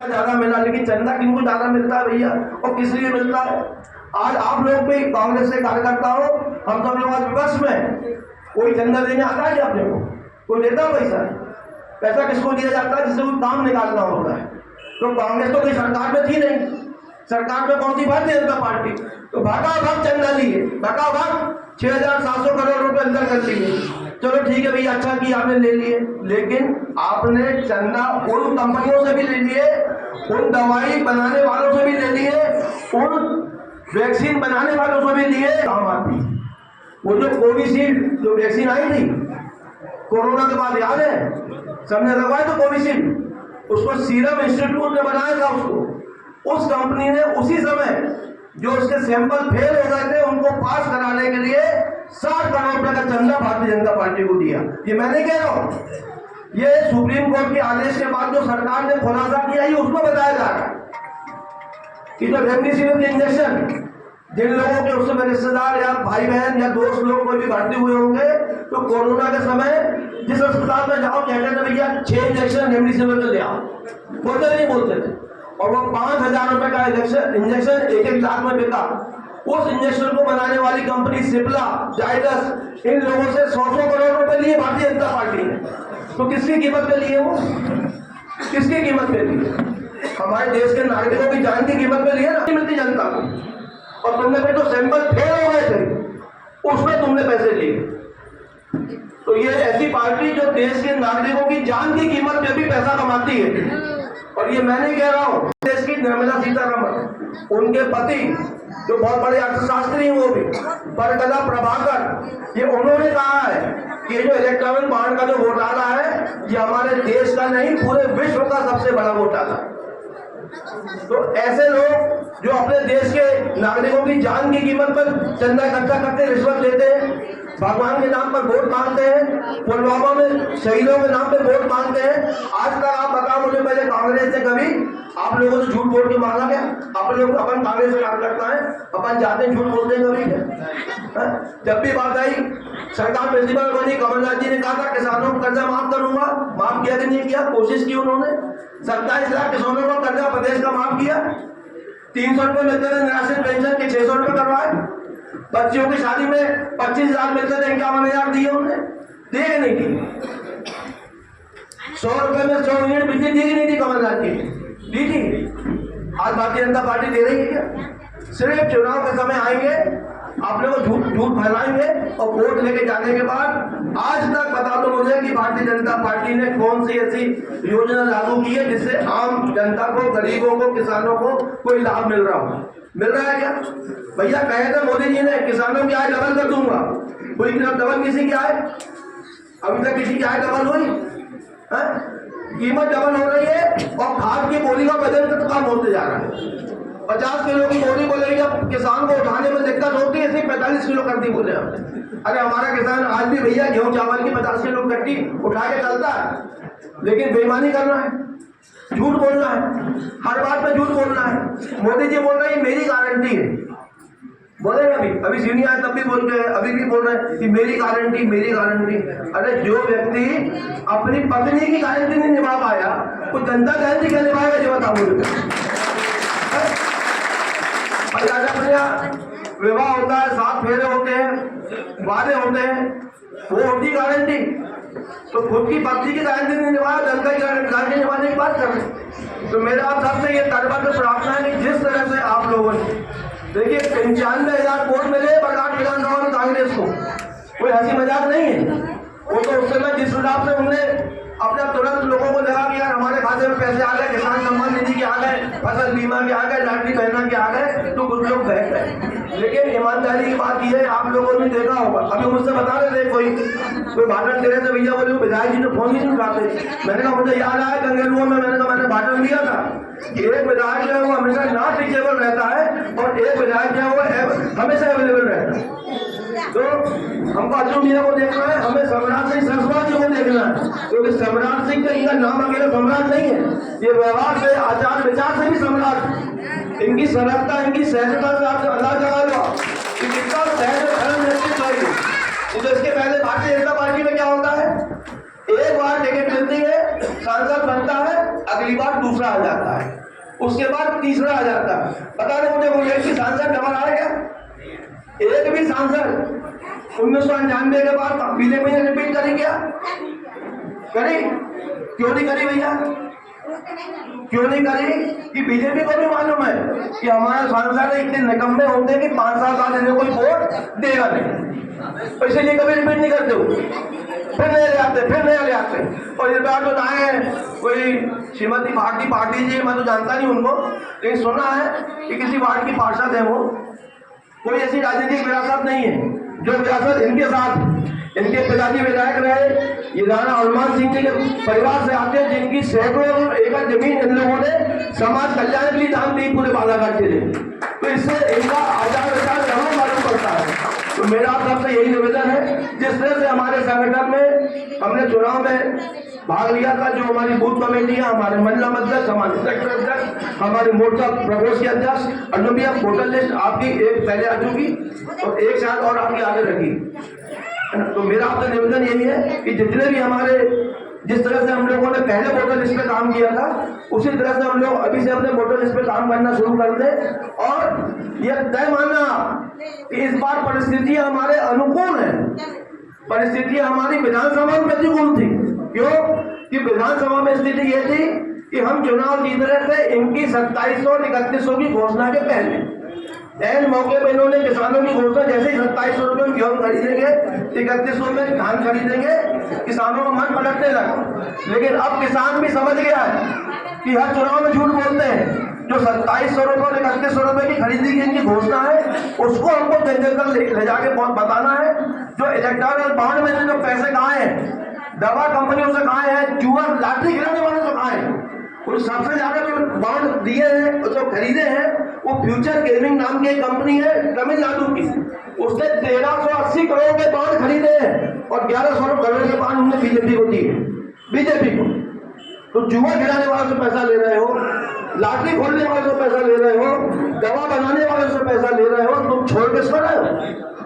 ज्यादा मिला, लेकिन चंदा किनको ज्यादा मिलता है भैया, और किस लिए मिलता है? आज आप लोग भी कांग्रेस के कार्यकर्ता हो, हम सब लोग आज विपक्ष में, कोई चंदा देने आता है अपने को? कोई देता है पैसा? पैसा किसको दिया जाता है? जिससे कोई काम निकालना होता है। तो कांग्रेस तो कोई सरकार में थी नहीं, सरकार में कौन सी भारतीय जनता पार्टी? तो भागा भाग चंदा लिए, भागा भाग 6,700 करोड़ रुपए अंदर कर लिए। चलो ठीक है भैया, अच्छा कि आपने ले लिए, लेकिन आपने चंदा उन कंपनियों से भी ले लिए, उन दवाई बनाने वालों से भी ले लिए, उन वैक्सीन बनाने वालों से भी लिए। काम आती वो जो कोविशील्ड जो वैक्सीन आई थी कोरोना के बाद, याद है सबने लगवाया तो कोविशील्ड, उसको सीरम इंस्टीट्यूट ने बनाया था। उसको उस कंपनी ने उसी समय जो उसके सैंपल फेल हो गए थे उनको पास कराने के लिए 60 करोड़ रुपए का चंदा भारतीय जनता पार्टी को दिया। ये मैं नहीं कह रहा हूं, ये सुप्रीम कोर्ट के आदेश के बाद जो सरकार ने खुलासा किया है उसको बताया जा रहा है कि जो रेमडेसिविर के इंजेक्शन जिन लोगों के उसमें रिश्तेदार या भाई बहन या दोस्त लोग कोई भी भर्ती हुए होंगे, तो कोरोना के समय जिस अस्पताल में जाओ कहते थे भैया 6 इंजेक्शन रेमडेसिविर के ले आओ, बोलते नहीं बोलते थे, और वो 5,000 रुपए का इंजेक्शन 1-1 लाख में बिका। उस इंजेक्शन को बनाने वाली कंपनी सिप्ला, जाइडस, इन लोगों से 100 करोड़ रुपए लिए भारतीय जनता पार्टी ने। तो किसकी कीमत पे लिए? वो किसकी कीमत पे लिए? हमारे देश के नागरिकों की जान की कीमत पे लिए ना, मिलती जनता को। और तुमने फिर तो सैंपल फेल हो गए थे, उसमें तुमने पैसे लिए। तो ये ऐसी पार्टी जो देश के नागरिकों की जान की कीमत पे भी पैसा कमाती है। और ये मैं नहीं कह रहा हूं, देश की निर्मला सीतारमण, उनके पति जो बहुत बड़े अर्थशास्त्री हैं, वो भी परगदा प्रभाकर, ये उन्होंने कहा है कि ये जो इलेक्ट्रॉनिक बॉन्ड का जो घोटाला है ये हमारे देश का नहीं पूरे विश्व का सबसे बड़ा घोटाला। तो ऐसे लोग जो अपने देश के नागरिकों की जान की कीमत पर चंदा इकट्ठा करते, रिश्वत लेते हैं, भगवान के नाम पर वोट मांगते हैं, पुलवामा में शहीदों के नाम पर वोट मांगते हैं। आज तक आप बताओ मुझे, पहले कांग्रेस से कभी आप लोगों से झूठ बोल के मांगा क्या? आप लोग अपन कांग्रेस से काम करता है, अपन जाते हैं झूठ बोलते हैं कभी क्या? जब भी बात आई, सरकार प्रिंसिपल बनी, कमलनाथ जी ने कहा था किसानों को कर्जा माफ करूंगा, माफ किया कि नहीं किया? कोशिश की उन्होंने। 27 लाख किसानों को कर्जा प्रदेश का माफ किया। 300 रुपए मिलते थे निराश्रित पेंशन के, 600 रुपए करवाए। बच्चियों की शादी में 25,000 मिलते थे, 51,000 दिए उन्होंने, दिए कि नहीं दिए? 100 रुपए में 100 यूनिट बिजली दी कि नहीं दी? कमलनाथ जी दी थी। आज भारतीय जनता पार्टी दे रही है क्या? सिर्फ चुनाव के समय आएंगे, आप लोग झूठ फैलाएंगे, और वोट लेके जाने के बाद आज तक बता दो मुझे कि भारतीय जनता पार्टी ने कौन सी ऐसी योजना लागू की है जिससे आम जनता को, गरीबों को, किसानों को कोई लाभ मिल रहा हो? मिल रहा है क्या? भैया कहे थे मोदी जी ने किसानों की आय डबल कर दूंगा, कोई डबल किसी की आय? अभी तक किसी की आय डबल हुई? कीमत डबल हो रही है, और खाद की बोली का वजन तो कम होते जा रहा है। 50 किलो की बोरी बोले, जब किसान को उठाने में दिक्कत होती है, इसी 45 किलो कर दी बोले हमने। अरे हमारा किसान आज भी भैया गेहूं चावल की 50 किलो गट्टी उठा के चलता है, लेकिन बेईमानी करना है, झूठ बोलना है, हर बात में झूठ बोलना है। मोदी जी बोल रहे हैं मेरी गारंटी है, बोले अभी सीनियर आए तब भी बोल रहे हैं, अभी भी बोल रहे हैं कि मेरी गारंटी, मेरी गारंटी। अरे जो व्यक्ति अपनी पत्नी की गारंटी नहीं निभा पाया, वो जनता गारंटी क्या निभाएगा? ये बताओ मुझे। विवाह होता है, 7 फेरे होते हैं, वादे होते हैं, वो होती गारंटी। तो खुद की पत्नी की गारंटी नहीं निभाया, जनता की गारंटी निभाने की बात कर रहे हैं। तो मेरा आप सबसे ये करबद्ध प्रार्थना है कि जिस तरह से आप लोगों ने देखिए 95,000 वोट मिले बरगाट विधानसभा में कांग्रेस को, कोई हंसी मजाक नहीं है वो। तो उस समय जिस हिसाब से उन्होंने अपने तुरंत लोगों को लगा कि यार हमारे खाते में पैसे आ गए, किसान सम्मान निधि के आ गए, फसल बीमा के आ गए, लाडली बहना के आ गए, तो कुछ लोग बैठ गए। लेकिन ईमानदारी की बात यह है, आप लोगों ने देखा होगा, अभी मुझसे बता रहे थे कोई भाषण दे रहे थे भैया, बोले विधायक जी ने फोन ही नहीं उठाते। मैंने कहा मुझे याद आया गंगेलुआ में, मैंने भाषण दिया था कि एक विधायक जो है वो हमेशा नॉट रीचेबल रहता है, और एक विधायक जो है वो हमेशा अवेलेबल रहता है। तो हमको अर्जुन मियां को देखना है, हमें सम्राट सिंह सरस्वत जी को देखना है, क्योंकि सम्राट सिंह का इनका नाम अकेला सम्राट नहीं है, ये व्यवहार से, आचार विचार से भी सम्राट। इनकी सरलता, इनकी सहजता से आपसे अल्लाह जगा लो कि कितना सहज धर्म नेतृत्व है। तो इसके पहले भारतीय जनता पार्टी में क्या होता है, एक बार टिकट मिलती है, सांसद बनता है, अगली बार दूसरा आ जाता है, उसके बाद तीसरा आ जाता है। पता नहीं मुझे कोई एक भी सांसद डबल आया क्या? एक भी सांसद 1999 के बाद बीजेपी ने रिपीट करी क्या? करी? क्यों नहीं करी भैया? क्यों नहीं करी? कि बीजेपी को भी मालूम है कि हमारे सांसद इतने निकम्मे होंगे कि 5 साल बाद इन्हें कोई वोट देगा नहीं, तो इसीलिए कभी रिपीट नहीं करते हो, फिर नया ले आते, फिर नया ले आते। और इस बार जो आए कोई श्रीमती भारती पाटिल जी, मैं तो जानता नहीं उनको, लेकिन सुना है कि किसी वार्ड की पार्षद है वो। कोई ऐसी राजनीतिक विरासत नहीं है जो विरासत इनके साथ, इनके पिताजी विधायक रहे, ये राणा हनुमान सिंह जी के परिवार से आते हैं, जिनकी सैकड़ों एकड़ जमीन इन लोगों ने समाज कल्याण के लिए दान दी पूरे बालाघाट के लिए। तो इससे इनका आचार विचार जरूर मालूम पड़ता है। तो मेरा आप सबसे यही निवेदन है, जिस तरह से हमारे संगठन में हमने चुनाव में भाग लिया था, जो हमारी बूथ कमेटियां, हमारे महिला अध्यक्ष, हमारे सेक्टर अध्यक्ष, हमारे मोर्चा प्रदेश के अध्यक्ष, अनुप्रिया वोटर लिस्ट आपकी एक पहले आ चुकी और एक शायद और आपकी आगे रखी। तो मेरा आपसे निवेदन यही है कि जितने भी हमारे, जिस तरह से हम लोगों ने पहले वोटर लिस्ट पे काम किया था, उसी तरह से हम लोग अभी से अपने वोटर लिस्ट पे काम करना शुरू कर दें। और यह तय मानना कि इस बार परिस्थितियां हमारे अनुकूल हैं। परिस्थितियां हमारी विधानसभा में प्रतिकूल थी। क्यों? कि विधानसभा में स्थिति ये थी कि हम चुनाव जीत रहे थे इनकी 2700 और 3100 की घोषणा के पहले। एन मौके पर इन्होंने किसानों की घोषणा, जैसे ही 2700 रुपये में गेहूं खरीदेंगे, 3100 में धान खरीदेंगे, किसानों का मन पलटने लगा। लेकिन अब किसान भी समझ गया है कि हर चुनाव में झूठ बोलते हैं। जो 2700 रुपये और 3100 रुपये की खरीदी की इनकी घोषणा है, उसको हमको जन ले जाके बहुत बताना है। जो इलेक्टोरल बॉन्ड में जो पैसे कहाँ हैं, दवा कंपनियों से कहाँ हैं, जुआ लॉटरी खिलाने वालों से कहाँ हैं, कुछ सबसे ज्यादा जो बॉन्ड दिए हैं, जो खरीदे हैं, वो फ्यूचर गेमिंग नाम की एक कंपनी है तमिलनाडु की, उसने 1380 करोड़ के बॉन्ड खरीदे हैं और 1100 करोड़ के बॉन्ड हमने बीजेपी को दिए, बीजेपी को। तो जुआ खिलाने वालों से पैसा ले रहे हो, लॉटरी खोलने वालों से पैसा ले रहे हो, दवा बनाने वालों से पैसा ले रहे हो, तुम छोड़ के सो रहे हो।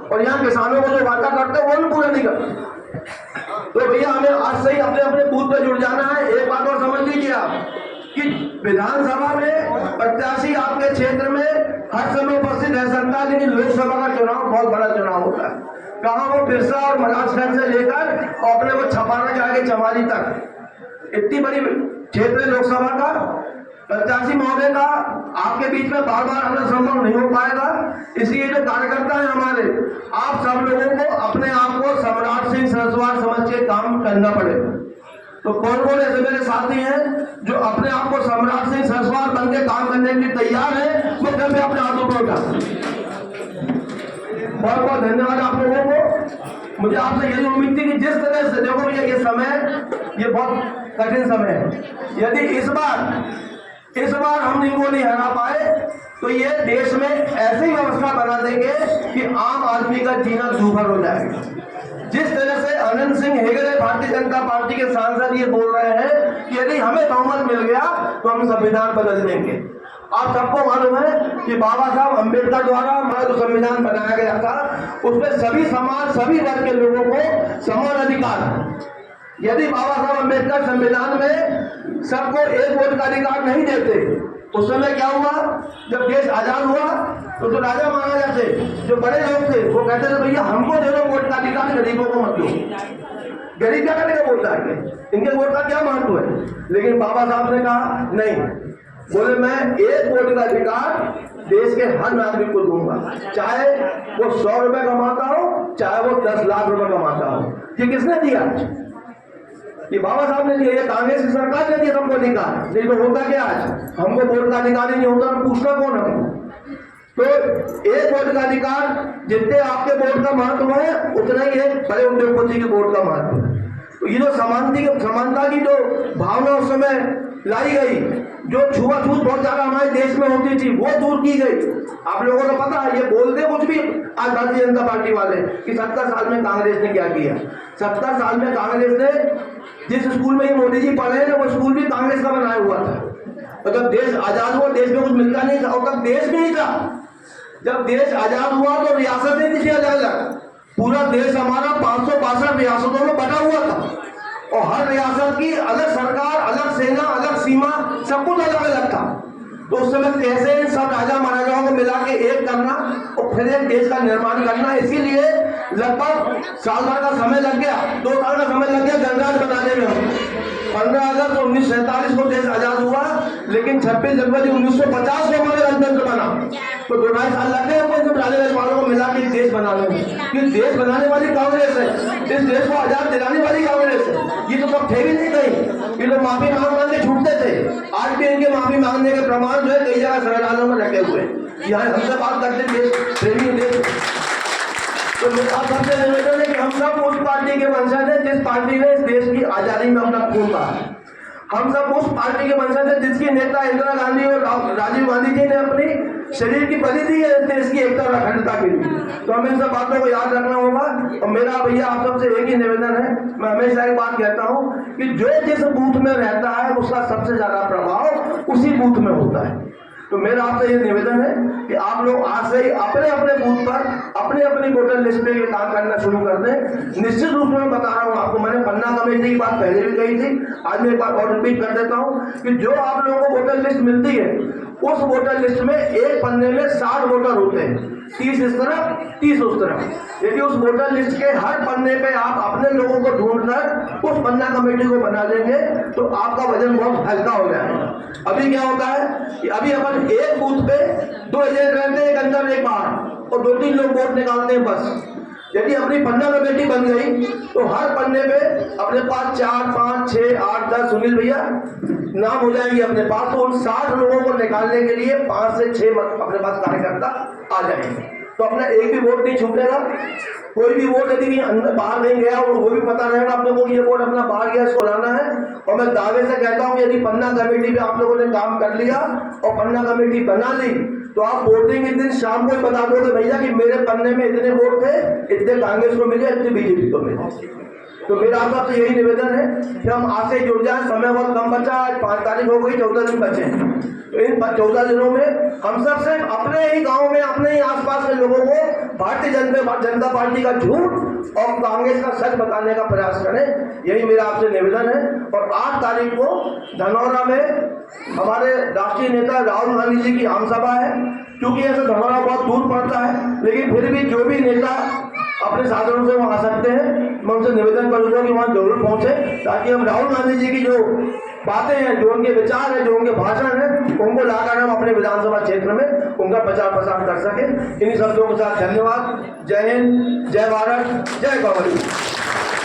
और यहाँ किसानों को जो वादा करते हो वो भी पूरा नहीं करते। तो भैया हमें आज से ही अपने अपने बूथ पे जुड़ जाना है। एक बात और समझ लीजिए आप कि विधानसभा में प्रत्याशी आपके क्षेत्र में हर समय उपस्थित रह सकता है, लेकिन लोकसभा का चुनाव बहुत बड़ा चुनाव होता है। कहाँ वो बिरसा और महाराजगंज से लेकर और अपने वो छपारा जाके चमारी तक, इतनी बड़ी क्षेत्र है लोकसभा का। प्रत्याशी महोदय का आपके बीच में बार बार आना संभव नहीं हो पाएगा, इसलिए जो कार्यकर्ता है हमारे, आप सब लोगों को अपने आप को सम्राट सिंह सरस्वत समझ के काम करना पड़ेगा। तो कौन कौन ऐसे मेरे साथी हैं जो अपने आप को सम्राट सिंह सरस्वत बन के काम करने के लिए तैयार है, वो घर पे अपने हाथों को उठा। बहुत बहुत धन्यवाद आप लोगों को। मुझे आपसे यही उम्मीद थी कि जिस तरह से देखो भैया, ये समय ये बहुत कठिन समय है। यदि इस बार हम इनको नहीं हरा पाए तो ये देश में ऐसी व्यवस्था बना देंगे कि आम आदमी का जीना दूभर हो जाएगा। जिस तरह से अनंत सिंह हेगड़े भारतीय जनता पार्टी के सांसद ये बोल रहे हैं कि यदि हमें बहुमत मिल गया तो हम संविधान बदल देंगे। आप सबको मालूम है कि बाबा साहब अम्बेडकर द्वारा हमारा जो संविधान बनाया गया था, उसमें सभी समाज, सभी वर्ग के लोगों को समान अधिकार है। यदि बाबा साहब अम्बेडकर संविधान में सबको एक वोट का अधिकार नहीं देते, उस समय क्या हुआ? जब देश आजाद हुआ तो जो राजा महाराजा थे, जो बड़े लोग थे, वो कहते थे भैया हमको दे दो वोट का अधिकार, गरीबों को मत दो। गरीब क्या करेगा वोट डाल के, इनके वोट का क्या महत्व है? लेकिन बाबा साहब ने कहा नहीं, बोले मैं एक वोट का अधिकार देश के हर नागरिक को दूंगा, चाहे वो 100 रुपए कमाता हो, चाहे वो 10 लाख रुपए कमाता हो। ये किसने दिया? ये बाबा साहब ने दिया, ये कांग्रेस की सरकार ने दिया हमको अधिकार। नहीं तो होता क्या, आज हमको वोट का अधिकार ही नहीं होता तो पूछना कौन है? तो एक वोट का अधिकार, जितने आपके वोट का महत्व है उतना ही है बड़े उद्योगपति के वोट का महत्व। तो ये जो समानता की जो भावना उस समय लाई गई, जो छुआछूत बहुत ज्यादा हमारे देश में होती थी, वो दूर की गई। आप लोगों को पता है, ये बोलते कुछ भी आज भारतीय जनता पार्टी वाले कि 70 साल में कांग्रेस ने क्या किया। 70 साल में कांग्रेस ने जिस स्कूल में ये मोदी जी पढ़े हैं, वो स्कूल भी कांग्रेस का बनाया हुआ था। और जब देश आजाद हुआ, देश में कुछ मिलता नहीं था, और तब देश भी नहीं था। जब देश आजाद हुआ तो रियासतें नहीं थी अलग अलग, पूरा देश हमारा 562 रियासतों में बटा हुआ था। और हर रियासत की अलग सरकार, अलग सेना, अलग सीमा, सब कुछ अलग अलग था। तो उस समय कैसे इन सब राजा महाराजाओं को मिला के एक करना और फिर एक देश का निर्माण करना, इसीलिए लगभग साल भर का समय लग गया, 2 साल का समय लग गया गणराज्य बनाने में। 15 अगस्त 1947 को देश आजाद हुआ, लेकिन 26 जनवरी 1950 को हमारे गणतंत्र बना। तो 2-2.5 साल लग गए अपने सब राजा राजपालों को मिला के देश बनाने में। ये देश बनाने वाली कांग्रेस है, इस देश को आजाद दिलाने वाली कांग्रेस है। ये तो कब थे भी नहीं कहीं, ये तो माफी मांग के छूटते थे। आज भी इनके माफी मांगने के प्रमाण जो है कई जगह संविधानों में रखे हुए। यहाँ हमसे बात करते देश प्रेमी देश। तो आप सबसे निवेदन है कि हम सब उस पार्टी के वंशज हैं जिस पार्टी ने इस देश की आजादी में अपना खून बहाया। हम सब उस पार्टी के वंशज हैं जिसकी नेता इंदिरा गांधी और राजीव गांधी जी ने अपनी शरीर की बलि दी है देश की एकता और अखंडता के लिए। तो हमें इन सब बातों को याद रखना होगा। और मेरा भैया आप सबसे एक ही निवेदन है, मैं हमेशा एक बात कहता हूँ कि जो जिस बूथ में रहता है उसका सबसे ज्यादा प्रभाव उसी बूथ में होता है। तो मेरा आपसे ये निवेदन है कि आप लोग आज से ही अपने अपने बूथ पर अपनी अपनी वोटर लिस्ट पे ये काम करना शुरू कर दें। निश्चित रूप में बता रहा हूँ आपको, मैंने पन्ना कमेटी की बात पहले भी कही थी, आज मैं एक बार और रिपीट कर देता हूँ कि जो आप लोगों को वोटर लिस्ट मिलती है उस वोटर लिस्ट में एक पन्ने में 60 वोटर होते हैं, 30 इस तरफ 30 उस तरफ। यदि उस वोटर लिस्ट के हर पन्ने पे आप अपने लोगों को ढूंढकर उस पन्ना कमेटी को बना देंगे तो आपका वजन बहुत हल्का हो जाएगा। अभी क्या होता है कि अभी अपन एक बूथ पे 2 एजेंट रहते हैं, एक अंदर एक बाहर, और 2-3 लोग वोट निकालते हैं बस। यदि अपनी पन्ना कमेटी बन गई तो हर पन्ने पे अपने पास 4, 5, 6, 8, 10 सुनील भैया नाम हो जाएंगे अपने पास। तो उन 60 लोगों को निकालने के लिए 5 से 6 अपने पास कार्यकर्ता आ जाएंगे। तो अपना एक भी वोट नहीं छूटेगा। कोई भी वोट यदि अंदर बाहर नहीं गया और वो भी पता रहेगा आप लोगों को ये वोट अपना बाहर गया, इसको लाना है। और मैं दावे से कहता हूँ यदि पन्ना कमेटी पे आप लोगों ने काम कर लिया और पन्ना कमेटी बना ली तो आप वोटिंग के दिन शाम को ही बता दोगे भैया कि मेरे पन्ने में इतने वोट थे, इतने कांग्रेस को मिले, इतने बीजेपी को मिले। तो मेरा आप सबसे यही निवेदन है कि हम आज से जुड़ जाए। समय बहुत कम बचा, आज 5 तारीख हो गई, 14 दिन बचे। तो इन 14 दिनों में हम सब से अपने ही गांव में, अपने ही आसपास के लोगों को भारतीय जनता पार्टी का झूठ और कांग्रेस का सच बताने का प्रयास करें। यही मेरा आपसे निवेदन है। और 8 तारीख को धनौरा में हमारे राष्ट्रीय नेता राहुल गांधी जी की आम सभा है। क्योंकि ऐसे धनौरा बहुत दूर पड़ता है, लेकिन फिर भी जो भी नेता अपने साधनों से वहाँ आ सकते हैं, मैं उनसे निवेदन करूंगा कि वहाँ जरूर पहुंचे, ताकि हम राहुल गांधी जी की जो बातें हैं, जो उनके विचार हैं, जो उनके भाषण हैं, उनको लाकर हम अपने विधानसभा क्षेत्र में उनका प्रचार प्रसार कर सके। इन्हीं शब्दों के साथ धन्यवाद। जय हिंद, जय भारत, जय कांग्रेस।